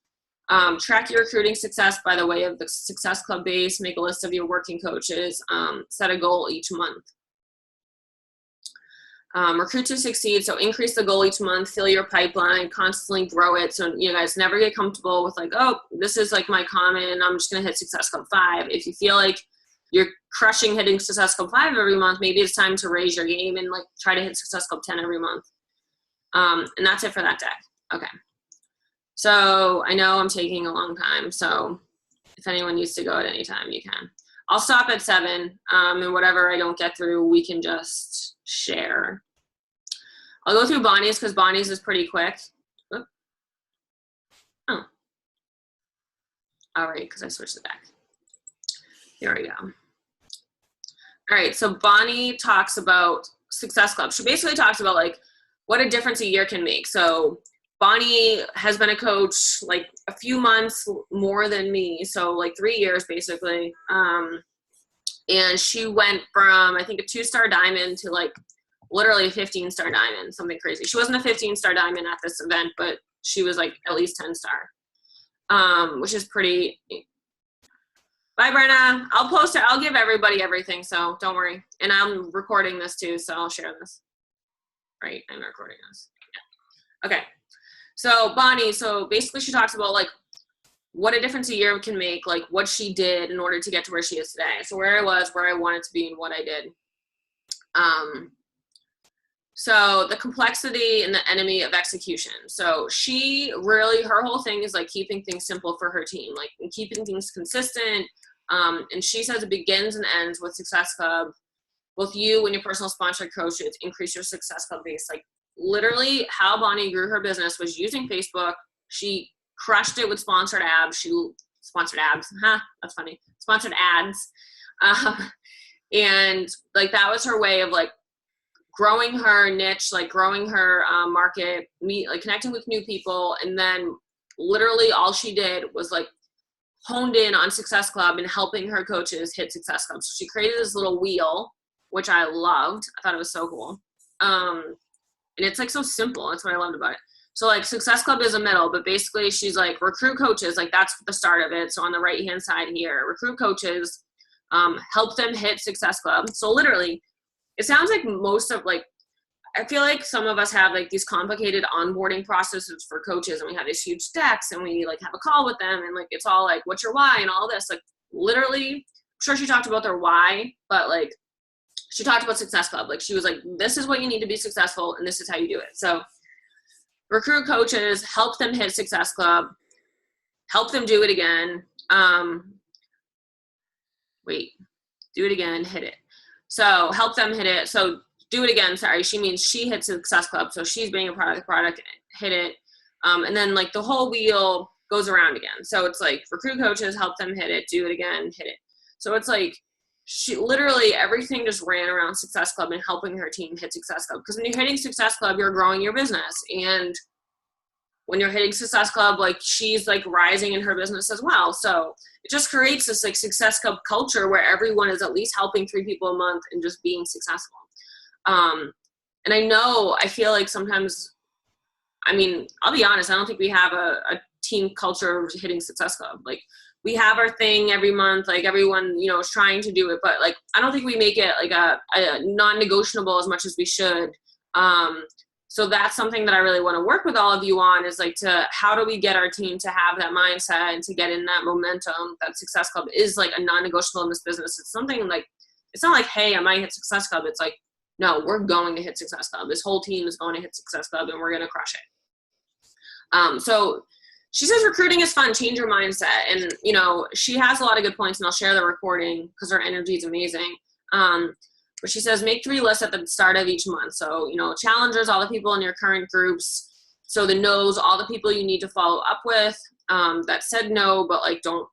Track your recruiting success by the way of the Success Club base. Make a list of your working coaches. Set a goal each month. Recruit to succeed. So increase the goal each month, fill your pipeline, constantly grow it. So you guys never get comfortable with like, oh, this is like my common, I'm just going to hit Success Club 5. If you feel like you're crushing hitting Success Club 5 every month, maybe it's time to raise your game and like try to hit Success Club 10 every month. And that's it for that deck. Okay. So I know I'm taking a long time. So if anyone needs to go at any time, you can. I'll stop at 7. And whatever I don't get through, we can just share. I'll go through Bonnie's because Bonnie's is pretty quick. Oop. Oh. All right, because I switched it back. Here we go. All right, so Bonnie talks about Success Club. She basically talks about like what a difference a year can make. So Bonnie has been a coach like a few months more than me, so like 3 years basically. And she went from, I think, a 2-star diamond to like literally a 15-star diamond, something crazy. She wasn't a 15-star diamond at this event, but she was like at least 10-star, which is pretty. Bye, Brenna. I'll post it. I'll give everybody everything, so don't worry. And I'm recording this too, so I'll share this. Right, I'm recording this. Yeah. Okay. So Bonnie, so basically she talks about like what a difference a year can make, like what she did in order to get to where she is today. So where I was, where I wanted to be, and what I did. So the complexity and the enemy of execution. So she really, her whole thing is like keeping things simple for her team, like and keeping things consistent. And she says it begins and ends with Success Club. Both you and your personal sponsored coaches increase your Success Club base. Like literally how Bonnie grew her business was using Facebook. She crushed it with sponsored ads. Sponsored ads. And like that was her way of like growing her niche, like growing her market, like connecting with new people. And then literally all she did was like honed in on Success Club and helping her coaches hit Success Club. So she created this little wheel, which I loved. I thought it was so cool. And it's like so simple. That's what I loved about it. So like Success Club is a middle, but basically she's like recruit coaches. Like that's the start of it. So on the right-hand side here, recruit coaches, help them hit Success Club. So literally it sounds like most of like, I feel like some of us have like these complicated onboarding processes for coaches, and we have these huge decks and we like have a call with them and like, it's all like, what's your why and all this, like literally, I'm sure she talked about their why, but like she talked about Success Club. Like she was like, this is what you need to be successful and this is how you do it. So recruit coaches, help them hit Success Club, help them do it again. Do it again, hit it. So help them hit it. So do it again. Sorry. She means she hit Success Club. So she's being a part of the product, hit it. And then like the whole wheel goes around again. So it's like recruit coaches, help them hit it, do it again, hit it. So it's like she literally everything just ran around Success Club and helping her team hit Success Club. Because when you're hitting Success Club, you're growing your business. And when you're hitting Success Club, like she's like rising in her business as well. So it just creates this like Success Club culture where everyone is at least helping 3 people a month and just being successful. And I feel like sometimes, I mean, I'll be honest, I don't think we have a team culture of hitting Success Club. Like we have our thing every month, like everyone, you know, is trying to do it, but like, I don't think we make it like a non-negotiable as much as we should. So that's something that I really want to work with all of you on, is like how do we get our team to have that mindset and to get in that momentum that Success Club is like a non-negotiable in this business. It's something like, it's not like, hey, I might hit Success Club. It's like, no, we're going to hit Success Club. This whole team is going to hit Success Club and we're going to crush it. So she says recruiting is fun, change your mindset. And, you know, she has a lot of good points, and I'll share the recording because her energy is amazing. But she says, make 3 lists at the start of each month. So, you know, challengers, all the people in your current groups. So the no's, all the people you need to follow up with that said no, but like, don't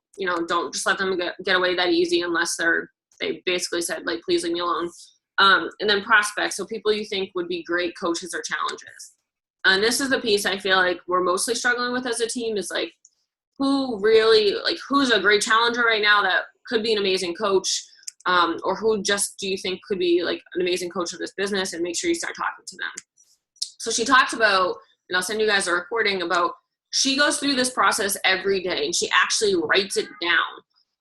just let them get away that easy unless they basically said like, please leave me alone. And then prospects. So people you think would be great coaches or challengers. And this is the piece I feel like we're mostly struggling with as a team, is like, who's a great challenger right now that could be an amazing coach, or who just do you think could be like an amazing coach of this business, and make sure you start talking to them. So she talks about, and I'll send you guys a recording about, she goes through this process every day and she actually writes it down.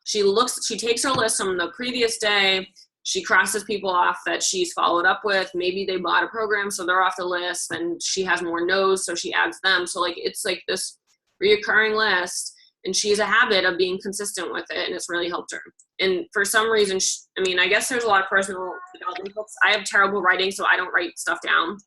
She takes her list from the previous day. She crosses people off that she's followed up with. Maybe they bought a program, so they're off the list, and she has more no's, so she adds them. So like, it's like this reoccurring list, and she has a habit of being consistent with it, and it's really helped her. And for some reason, I guess there's a lot of personal development books. I have terrible writing, so I don't write stuff down.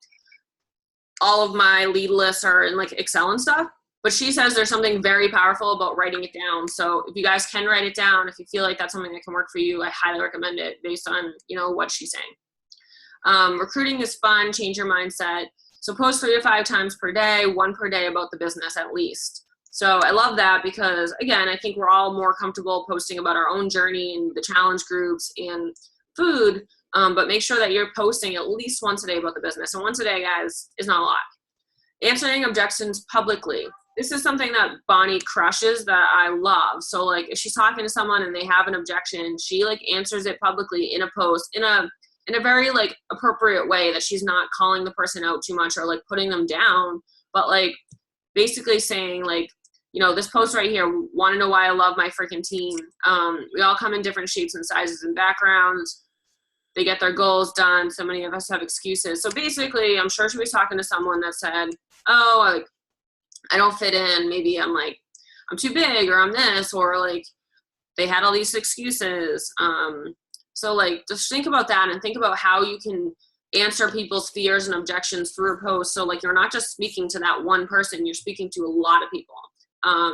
All of my lead lists are in like Excel and stuff, but she says there's something very powerful about writing it down. So if you guys can write it down, if you feel like that's something that can work for you, I highly recommend it based on, you know, what she's saying. Recruiting is fun, change your mindset. So post 3 to 5 times per day, 1 per day about the business at least. So I love that because, again, I think we're all more comfortable posting about our own journey and the challenge groups and food, but make sure that you're posting at least once a day about the business. And once a day, guys, is not a lot. Answering objections publicly. This is something that Bonnie crushes that I love. So like, if she's talking to someone and they have an objection, she like answers it publicly in a post in a very like appropriate way, that she's not calling the person out too much or like putting them down, but like basically saying like, you know, this post right here, want to know why I love my freaking team. We all come in different shapes and sizes and backgrounds. They get their goals done. So many of us have excuses. So basically, I'm sure she was talking to someone that said, oh, like, I don't fit in. Maybe I'm too big, or I'm this, or like they had all these excuses. So like, just think about that and think about how you can answer people's fears and objections through a post. So like, you're not just speaking to that one person, you're speaking to a lot of people.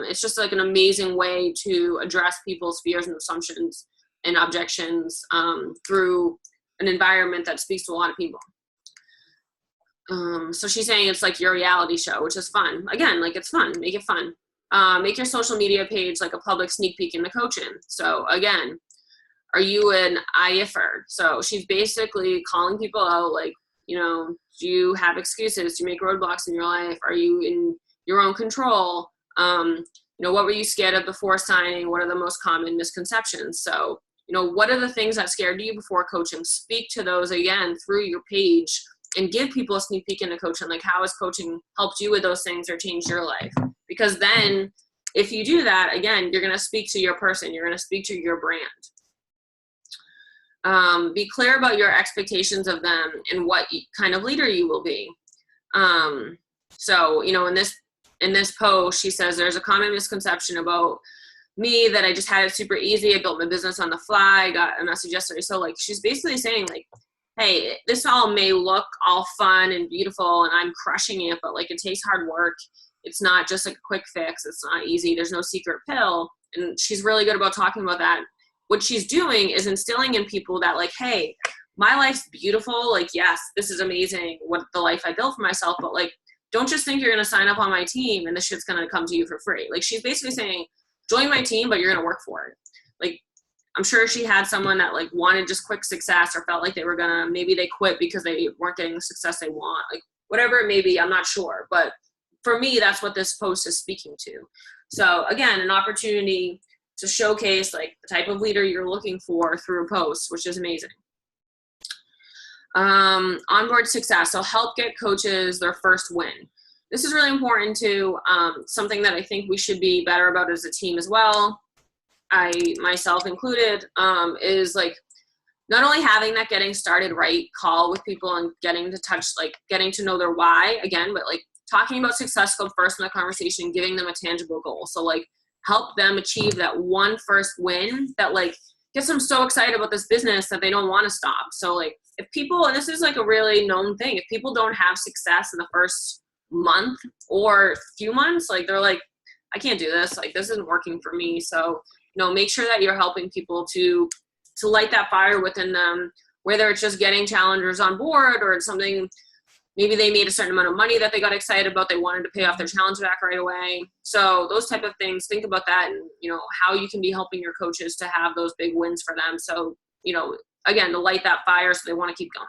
It's just like an amazing way to address people's fears and assumptions and objections through an environment that speaks to a lot of people. So she's saying it's like your reality show, which is fun. Again, like, it's fun. Make it fun. Make your social media page like a public sneak peek into coaching. So again, are you an IFer? So she's basically calling people out, like, you know, do you have excuses? Do you make roadblocks in your life? Are you in your own control? You know, what were you scared of before signing? What are the most common misconceptions? So, you know, what are the things that scared you before coaching? Speak to those again through your page and give people a sneak peek into coaching. Like, how has coaching helped you with those things or changed your life? Because then if you do that, again, you're going to speak to your person. You're going to speak to your brand. Be clear about your expectations of them and what kind of leader you will be. So, you know, in this post, she says there's a common misconception about me that I just had it super easy. I built my business on the fly. I got a message yesterday. So like, she's basically saying like, hey, this all may look all fun and beautiful and I'm crushing it, but like, it takes hard work. It's not just like a quick fix. It's not easy. There's no secret pill. And she's really good about talking about that. What she's doing is instilling in people that like, hey, my life's beautiful. Like, yes, this is amazing, what the life I built for myself, but like, don't just think you're going to sign up on my team and this shit's going to come to you for free. Like, she's basically saying, join my team, but you're going to work for it. Like, I'm sure she had someone that like wanted just quick success or felt like they were going to, maybe they quit because they weren't getting the success they want. Like, whatever it may be, I'm not sure, but for me, that's what this post is speaking to. So again, an opportunity to showcase like the type of leader you're looking for through a post, which is amazing. Onboard success. So help get coaches their first win. This is really important to something that I think we should be better about as a team as well. I, myself included, is like not only having that getting started right call with people and getting to know their why again, but like talking about Success Club first in the conversation, giving them a tangible goal. So like help them achieve that one first win that like gets them so excited about this business that they don't want to stop. So like if people, and this is like a really known thing, if people don't have success in the first month or few months, like they're like, I can't do this. Like this isn't working for me. So, make sure that you're helping people to light that fire within them, whether it's just getting challengers on board or it's something, maybe they made a certain amount of money that they got excited about. They wanted to pay off their challenge back right away. So those type of things, think about that and, how you can be helping your coaches to have those big wins for them. So, again, to light that fire so they want to keep going.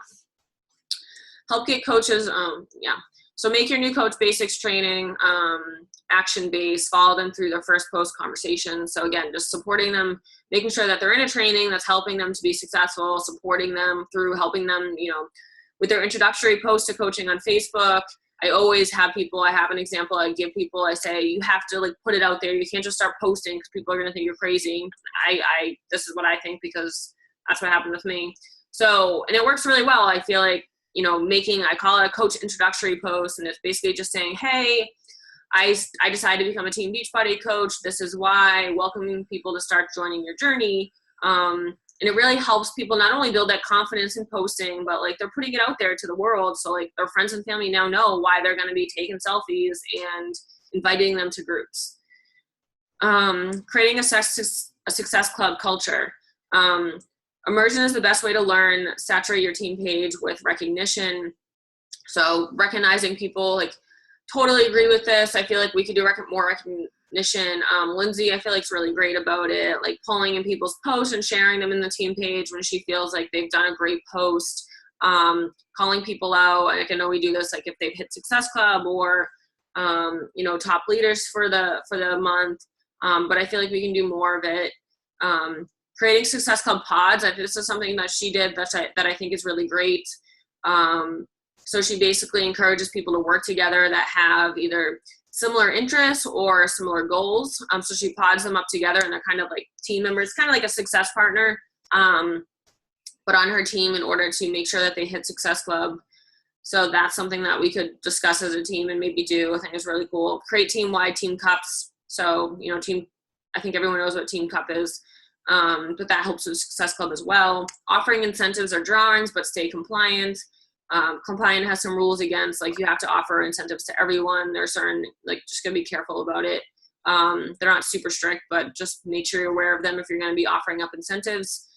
Help get coaches, So make your new coach basics training, action-based, follow them through their first post conversation. So again, just supporting them, making sure that they're in a training that's helping them to be successful, supporting them through helping them, with their introductory post to coaching on Facebook. I always have people, I have an example I give people, I say, you have to like put it out there. You can't just start posting because people are going to think you're crazy. This is what I think because that's what happened with me. So, and it works really well. I feel like, I call it a coach introductory post, and it's basically just saying, hey, I decided to become a Team Beachbody coach. This is why, welcoming people to start joining your journey. And it really helps people not only build that confidence in posting, but like they're putting it out there to the world. So like their friends and family now know why they're going to be taking selfies and inviting them to groups. Creating a success club culture. Immersion is the best way to learn. Saturate your team page with recognition. So recognizing people, like totally agree with this. I feel like we could do more recognition. Lindsay, I feel like is really great about it, like pulling in people's posts and sharing them in the team page when she feels like they've done a great post. Calling people out. Like I know we do this, like if they've hit Success Club or, top leaders for the month. But I feel like we can do more of it. Creating Success Club pods. This is something that she did that I think is really great. So she basically encourages people to work together that have either similar interests or similar goals. So she pods them up together and they're kind of like team members, kind of like a success partner, but on her team in order to make sure that they hit Success Club. So that's something that we could discuss as a team and maybe do. I think it's really cool. Create team-wide team cups. So, I think everyone knows what Team Cup is, but that helps with Success Club as well. Offering incentives or drawings, but stay compliant. Compliant has some rules against, like you have to offer incentives to everyone. There's certain, like just gonna be careful about it. They're not super strict, but just make sure you're aware of them if you're gonna be offering up incentives.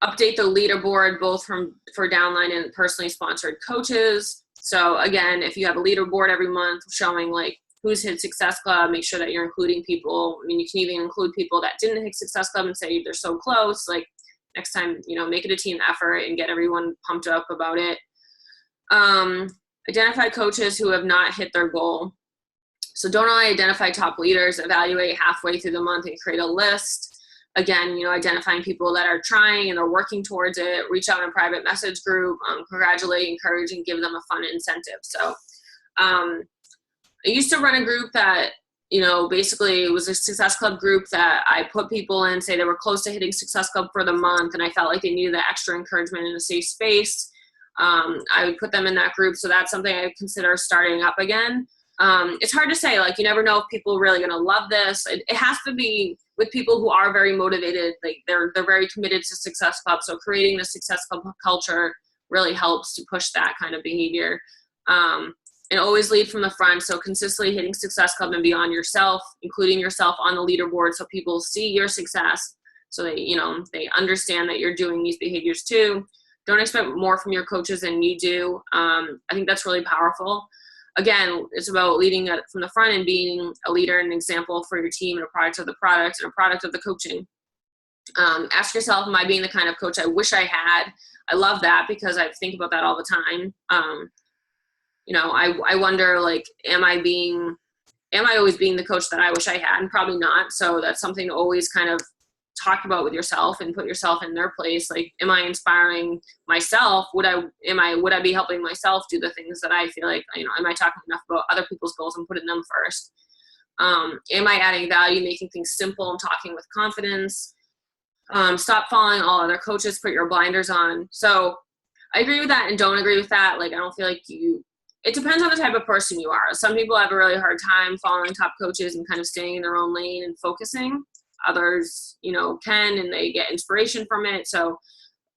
Update the leaderboard both for downline and personally sponsored coaches. So again, if you have a leaderboard every month showing like who's hit Success Club, make sure that you're including people. I mean, you can even include people that didn't hit Success Club and say they're so close. Like next time, make it a team effort and get everyone pumped up about it. Identify coaches who have not hit their goal. So don't only identify top leaders, evaluate halfway through the month and create a list. Again, identifying people that are trying and are working towards it. Reach out in a private message group, congratulate, encourage, and give them a fun incentive. So I used to run a group that, basically it was a Success Club group that I put people in, say they were close to hitting Success Club for the month, and I felt like they needed that extra encouragement in a safe space. I would put them in that group. So that's something I would consider starting up again. It's hard to say, like, you never know if people are really going to love this. It has to be with people who are very motivated. Like they're very committed to Success Club. So creating the Success Club culture really helps to push that kind of behavior. And always lead from the front. So consistently hitting Success Club and beyond yourself, including yourself on the leaderboard so people see your success. So they understand that you're doing these behaviors too. Don't expect more from your coaches than you do. I think that's really powerful. Again, it's about leading from the front and being a leader and an example for your team and a product of the product and a product of the coaching. Ask yourself, am I being the kind of coach I wish I had? I love that because I think about that all the time. you know, I wonder, like, am I always being the coach that I wish I had? And probably not. So that's something to always kind of talk about with yourself and put yourself in their place. Like, am I inspiring myself? Would I be helping myself do the things that I feel like, you know, am I talking enough about other people's goals and putting them first? Am I adding value, making things simple and talking with confidence? Stop following all other coaches, put your blinders on. So I agree with that and don't agree with that. Like, I don't feel like it depends on the type of person you are. Some people have a really hard time following top coaches and kind of staying in their own lane and focusing. Others, you know, can, and they get inspiration from it. So,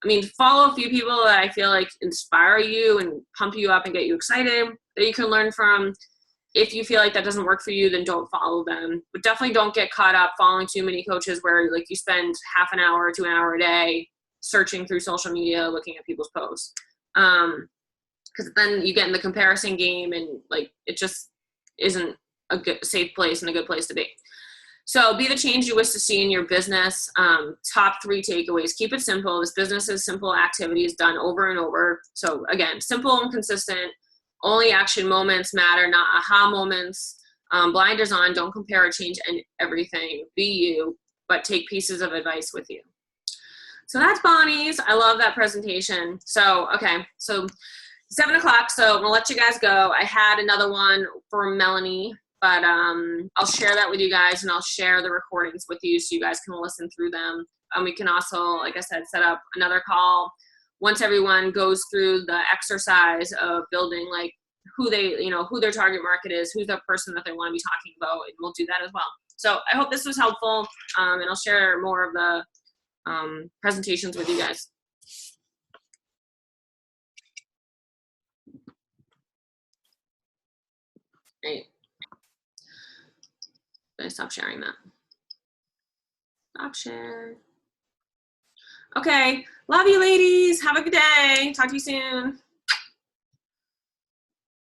I mean, follow a few people that I feel like inspire you and pump you up and get you excited that you can learn from. If you feel like that doesn't work for you, then don't follow them. But definitely don't get caught up following too many coaches where, like, you spend half an hour to an hour a day searching through social media, looking at people's posts. Because then you get in the comparison game, and, like, it just isn't a good, safe place and a good place to be. So be the change you wish to see in your business. Top 3 takeaways. Keep it simple. This business is simple activities done over and over. So again, simple and consistent. Only action moments matter, not aha moments. Blinders on. Don't compare or change everything. Be you, but take pieces of advice with you. So that's Bonnie's. I love that presentation. So, okay. So 7 o'clock. So I'm going to let you guys go. I had another one for Melanie, but I'll share that with you guys, and I'll share the recordings with you so you guys can listen through them. We can also, like I said, set up another call once everyone goes through the exercise of building, like, who their target market is, who's the person that they want to be talking about, and we'll do that as well. So I hope this was helpful, and I'll share more of the presentations with you guys. Right. Did I stop sharing that? Stop share. Okay. Love you, ladies. Have a good day. Talk to you soon.